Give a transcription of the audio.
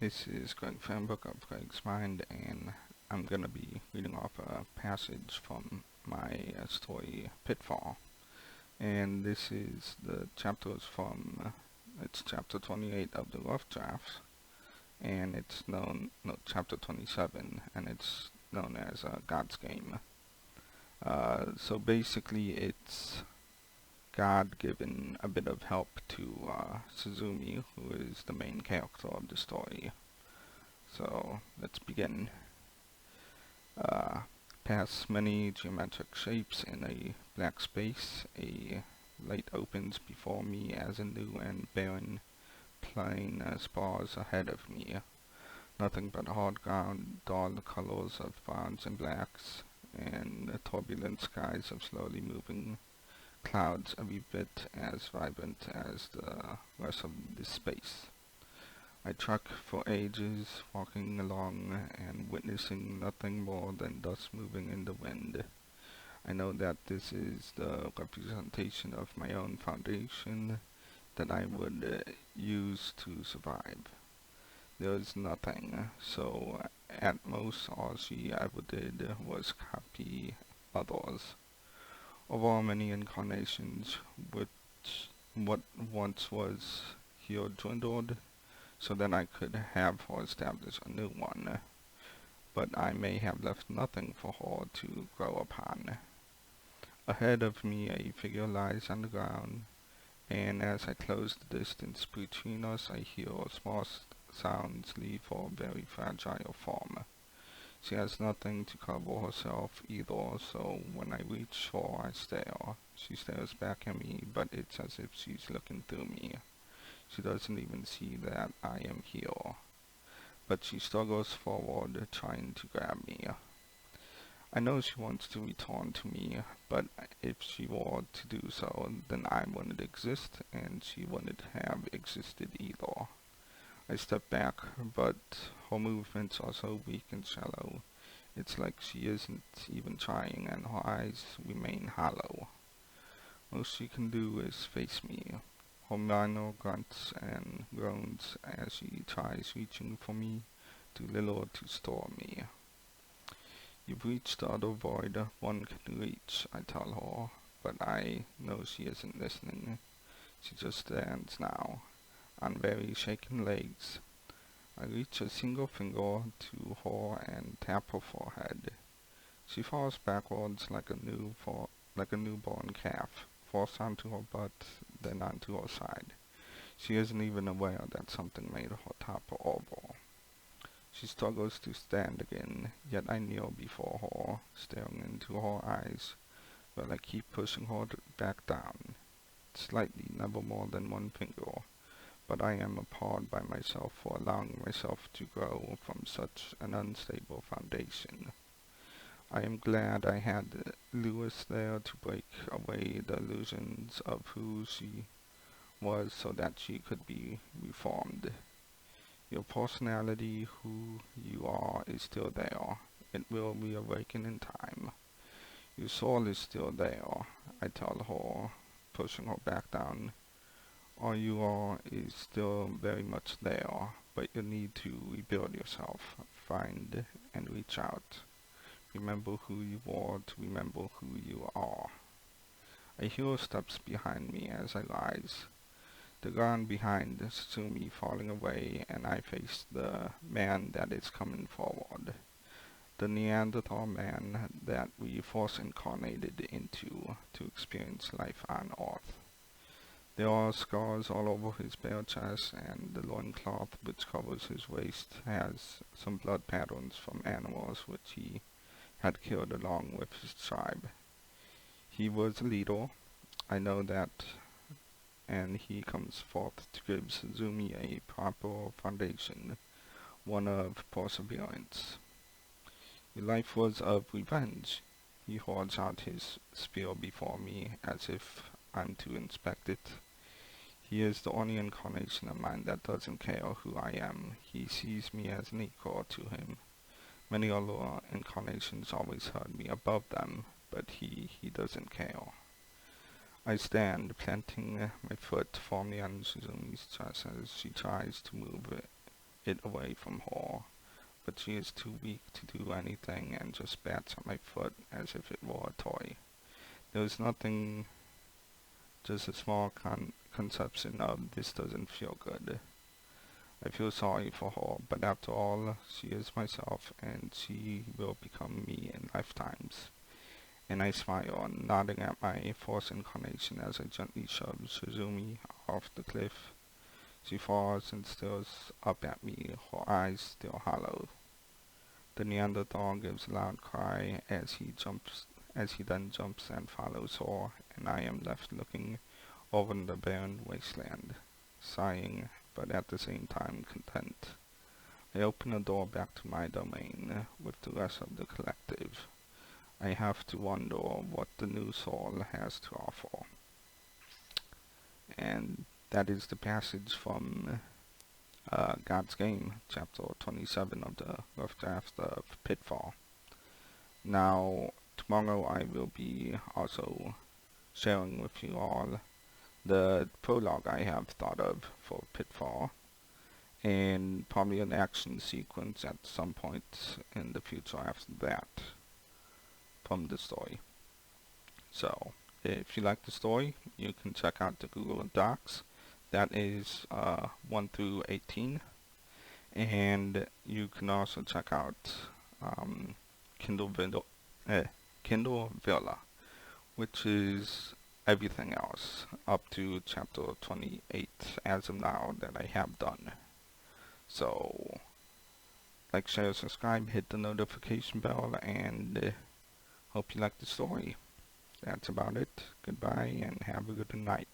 This is Greg from Book of Greg's Mind, and I'm going to be reading off a passage from my story, Pitfall. And this is the chapters from, it's chapter 28 of the rough drafts, and it's chapter 27, and it's known as God's Game. So basically it's God giving a bit of help to Suzume, who is the main character of the story. So let's begin. Past many geometric shapes in a black space, a light opens before me as a new and barren plain spars ahead of me. Nothing but hard ground, dull colors of browns and blacks, and the turbulent skies of slowly moving clouds every bit as vibrant as the rest of this space. I trekked for ages, walking along and witnessing nothing more than dust moving in the wind. I know that this is the representation of my own foundation that I would use to survive. There is nothing, so at most all she ever did was copy others. Of all many incarnations, what once was here dwindled, so that I could have her establish a new one, but I may have left nothing for her to grow upon. Ahead of me a figure lies on the ground, and as I close the distance between us, I hear small sounds leave her very fragile form. She has nothing to cover herself either, so when I reach her, I stare. She stares back at me, but it's as if she's looking through me. She doesn't even see that I am here, but she struggles forward, trying to grab me. I know she wants to return to me, but if she were to do so, then I wouldn't exist, and she wouldn't have existed either. I step back, but her movements are so weak and shallow. It's like she isn't even trying, and her eyes remain hollow. Most she can do is face me. Her minor grunts and groans as she tries reaching for me, too little to store me. You've reached the other void one can reach, I tell her, but I know she isn't listening. She just stands now, on very shaken legs. I reach a single finger to her and tap her forehead. She falls backwards like a newborn calf, forced onto her butt, then onto her side. She isn't even aware that something made her topple over. She struggles to stand again, yet I kneel before her, staring into her eyes, while I keep pushing her back down. Slightly, never more than one finger, but I am appalled by myself for allowing myself to grow from such an unstable foundation. I am glad I had Lewis there to break away the illusions of who she was so that she could be reformed. Your personality, who you are, is still there. It will reawaken in time. Your soul is still there, I tell her, pushing her back down. All you are is still very much there, but you need to rebuild yourself, find and reach out. Remember who you were to remember who you are. I hear steps behind me as I rise. The ground behind Suzume falling away, and I face the man that is coming forward. The Neanderthal man that we first incarnated into to experience life on Earth. There are scars all over his bare chest, and the loincloth which covers his waist has some blood patterns from animals which he had killed along with his tribe. He was a leader, I know that, and he comes forth to give Suzume a proper foundation, one of perseverance. Your life was of revenge. He holds out his spear before me as if I'm to inspect it. He is the only incarnation of mine that doesn't care who I am. He sees me as an equal to him. Many other incarnations always held me above them, but he doesn't care. I stand, planting my foot firmly on Suzume's chest as she tries to move it away from her, but she is too weak to do anything and just bats at my foot as if it were a toy. There is nothing, just a small conception of this doesn't feel good. I feel sorry for her, but after all, she is myself, and she will become me in lifetimes. And I smile, nodding at my fourth incarnation as I gently shove Suzume off the cliff. She falls and stares up at me, her eyes still hollow. The Neanderthal gives a loud cry as he then jumps and follows her, and I am left looking over the barren wasteland, sighing, but at the same time content. I open the door back to my domain with the rest of the collective. I have to wonder what the new soul has to offer. And that is the passage from God's Game, chapter 27 of the rough draft of Pitfall. Now, tomorrow I will be also sharing with you all the prologue I have thought of for Pitfall, and probably an action sequence at some point in the future after that from the story. So, if you like the story, you can check out the Google Docs. That is 1 through 18. And you can also check out Kindle Villa, which is everything else up to chapter 28 as of now that I have done. So, like, share, subscribe, hit the notification bell, and hope you like the story. That's about it. Goodbye, and have a good night.